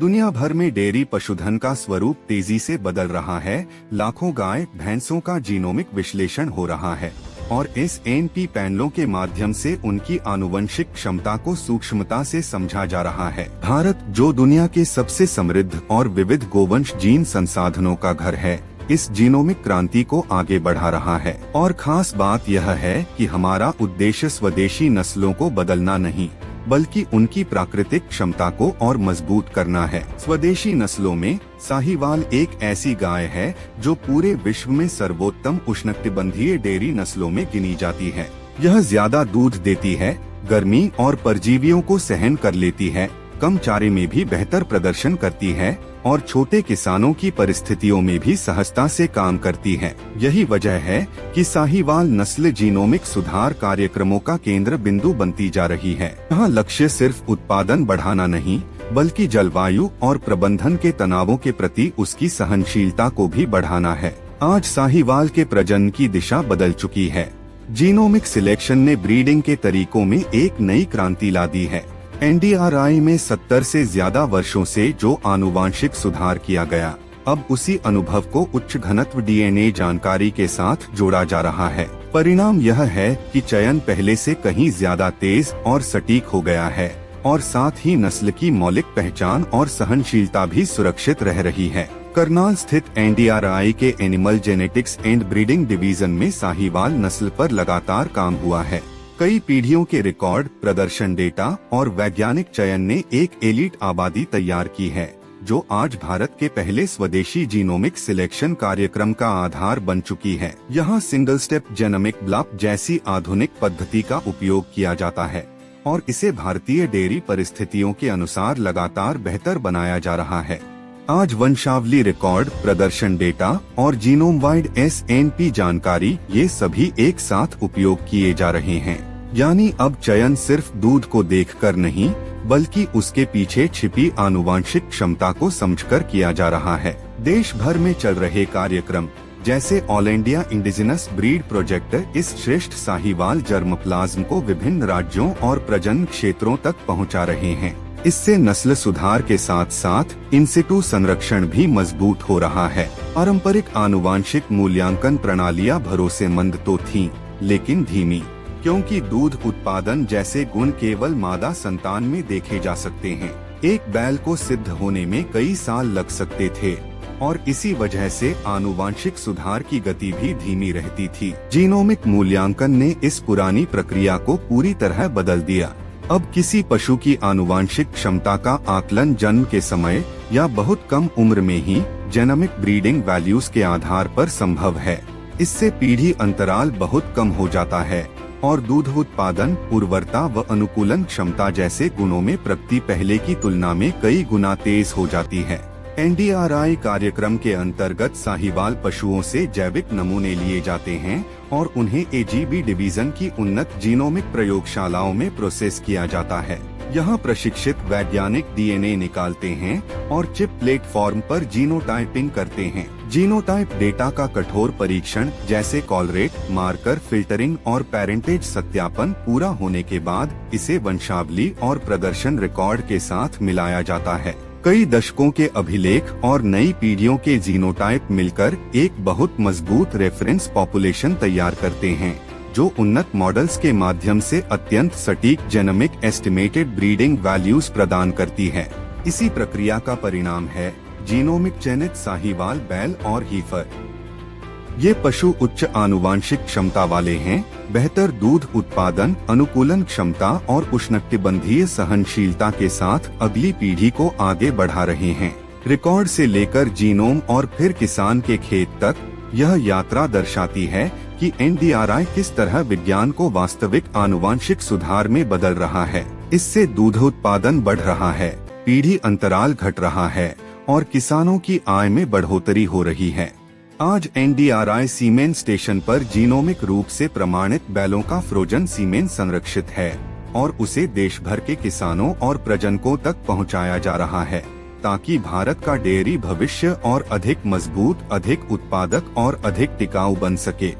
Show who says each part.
Speaker 1: दुनिया भर में डेयरी पशुधन का स्वरूप तेजी से बदल रहा है। लाखों गाय भैंसों का जीनोमिक विश्लेषण हो रहा है और इस एनपी पैनलों के माध्यम से उनकी आनुवंशिक क्षमता को सूक्ष्मता से समझा जा रहा है। भारत, जो दुनिया के सबसे समृद्ध और विविध गोवंश जीन संसाधनों का घर है, इस जीनोमिक क्रांति को आगे बढ़ा रहा है। और खास बात यह है कि हमारा उद्देश्य स्वदेशी नस्लों को बदलना नहीं, बल्कि उनकी प्राकृतिक क्षमता को और मजबूत करना है। स्वदेशी नस्लों में साहीवाल एक ऐसी गाय है जो पूरे विश्व में सर्वोत्तम उष्णकटिबंधीय डेयरी नस्लों में गिनी जाती है। यह ज्यादा दूध देती है, गर्मी और परजीवियों को सहन कर लेती है, कम चारे में भी बेहतर प्रदर्शन करती है और छोटे किसानों की परिस्थितियों में भी सहजता से काम करती है। यही वजह है कि साहीवाल नस्ल जीनोमिक सुधार कार्यक्रमों का केंद्र बिंदु बनती जा रही है। यहाँ लक्ष्य सिर्फ उत्पादन बढ़ाना नहीं, बल्कि जलवायु और प्रबंधन के तनावों के प्रति उसकी सहनशीलता को भी बढ़ाना है। आज साहीवाल के प्रजनन की दिशा बदल चुकी है। जीनोमिक सिलेक्शन ने ब्रीडिंग के तरीकों में एक नई क्रांति ला दी है। एनडीआरआई में 70 से ज्यादा वर्षों से जो आनुवांशिक सुधार किया गया, अब उसी अनुभव को उच्च घनत्व डीएनए जानकारी के साथ जोड़ा जा रहा है। परिणाम यह है कि चयन पहले से कहीं ज्यादा तेज और सटीक हो गया है और साथ ही नस्ल की मौलिक पहचान और सहनशीलता भी सुरक्षित रह रही है। करनाल स्थित एनडीआरआई के animal genetics and breeding division में साहीवाल नस्ल पर लगातार काम हुआ है। कई पीढ़ियों के रिकॉर्ड, प्रदर्शन डेटा और वैज्ञानिक चयन ने एक एलीट आबादी तैयार की है, जो आज भारत के पहले स्वदेशी जीनोमिक सिलेक्शन कार्यक्रम का आधार बन चुकी है। यहाँ सिंगल स्टेप जेनोमिक ब्लॉक जैसी आधुनिक पद्धति का उपयोग किया जाता है और इसे भारतीय डेयरी परिस्थितियों के अनुसार लगातार बेहतर बनाया जा रहा है। आज वंशावली रिकॉर्ड, प्रदर्शन डेटा और जीनोम वाइड SNP जानकारी, ये सभी एक साथ उपयोग किए जा रहे हैं। यानी अब चयन सिर्फ दूध को देखकर नहीं, बल्कि उसके पीछे छिपी आनुवांशिक क्षमता को समझकर किया जा रहा है। देश भर में चल रहे कार्यक्रम जैसे all India indigenous breed project इस श्रेष्ठ साहीवाल जर्मप्लाज्म को विभिन्न राज्यों और प्रजनन क्षेत्रों तक पहुंचा रहे हैं। इससे नस्ल सुधार के साथ साथ इन सिटू संरक्षण भी मजबूत हो रहा है। पारंपरिक आनुवांशिक मूल्यांकन प्रणालियां भरोसेमंद तो थीं, लेकिन धीमी, क्योंकि दूध उत्पादन जैसे गुण केवल मादा संतान में देखे जा सकते हैं। एक बैल को सिद्ध होने में कई साल लग सकते थे और इसी वजह से आनुवांशिक सुधार की गति भी धीमी रहती थी। जीनोमिक मूल्यांकन ने इस पुरानी प्रक्रिया को पूरी तरह बदल दिया। अब किसी पशु की आनुवांशिक क्षमता का आकलन जन्म के समय या बहुत कम उम्र में ही जेनोमिक ब्रीडिंग वैल्यूज के आधार पर संभव है। इससे पीढ़ी अंतराल बहुत कम हो जाता है और दूध उत्पादन, उर्वरता व अनुकूलन क्षमता जैसे गुणों में प्रगति पहले की तुलना में कई गुना तेज हो जाती है। एनडीआरआई कार्यक्रम के अंतर्गत साहीवाल पशुओं से जैविक नमूने लिए जाते हैं और उन्हें एजीबी डिवीजन की उन्नत जीनोमिक प्रयोगशालाओं में प्रोसेस किया जाता है। यहाँ प्रशिक्षित वैज्ञानिक डीएनए निकालते हैं और चिप प्लेटफॉर्म पर जीनोटाइपिंग करते हैं। जीनोटाइप डेटा का कठोर परीक्षण जैसे कॉल रेट, मार्कर फिल्टरिंग और पेरेंटेज सत्यापन पूरा होने के बाद इसे वंशावली और प्रदर्शन रिकॉर्ड के साथ मिलाया जाता है। कई दशकों के अभिलेख और नई पीढ़ियों के जीनोटाइप मिलकर एक बहुत मजबूत रेफरेंस पॉपुलेशन तैयार करते हैं, जो उन्नत मॉडल्स के माध्यम से अत्यंत सटीक जेनोमिक एस्टिमेटेड ब्रीडिंग वैल्यूज प्रदान करती है। इसी प्रक्रिया का परिणाम है जीनोमिक चयनित साहीवाल बैल और हीफर। ये पशु उच्च आनुवांशिक क्षमता वाले हैं, बेहतर दूध उत्पादन, अनुकूलन क्षमता और उष्णकटिबंधीय सहनशीलता के साथ अगली पीढ़ी को आगे बढ़ा रहे हैं। रिकॉर्ड से लेकर जीनोम और फिर किसान के खेत तक, यह यात्रा दर्शाती है कि एनडीआरआई किस तरह विज्ञान को वास्तविक आनुवांशिक सुधार में बदल रहा है। इससे दूध उत्पादन बढ़ रहा है, पीढ़ी अंतराल घट रहा है और किसानों की आय में बढ़ोतरी हो रही है। आज एनडीआरआई सीमेन स्टेशन पर जीनोमिक रूप से प्रमाणित बैलों का फ्रोजन सीमेन संरक्षित है और उसे देश भर के किसानों और प्रजनकों तक पहुंचाया जा रहा है, ताकि भारत का डेयरी भविष्य और अधिक मजबूत, अधिक उत्पादक और अधिक टिकाऊ बन सके।